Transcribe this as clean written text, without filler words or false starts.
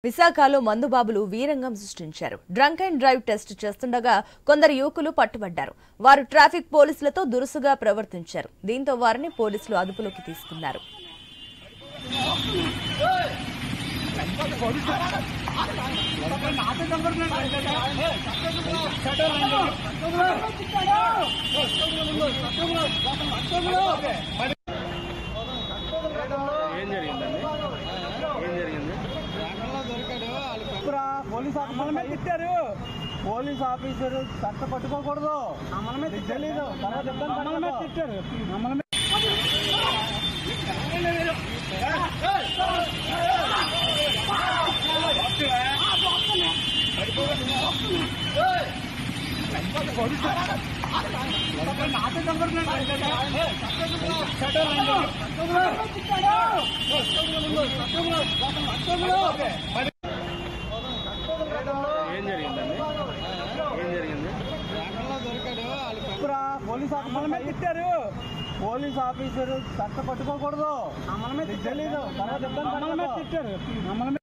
విశాఖలో మందుబాబులు వీరంగం సృష్టించారు. Drunk and drive test చేస్తుండగా కొందరు యువకులు పట్టుబడ్డారు. వారు ట్రాఫిక్ పోలీసులతో దురుసుగా ప్రవర్తించారు. దీంతో వారిని పోలీసులు అదుపులోకి తీసుకున్నారు. పోలీస్ ఆఫీసర్ చట్ట పట్టుకోకూడదు, తెలీదు తిట్టారు. పోలీస్ ఆఫీసర్ చట్ట పట్టుకోకూడదు, తెలీదు తిట్టారు.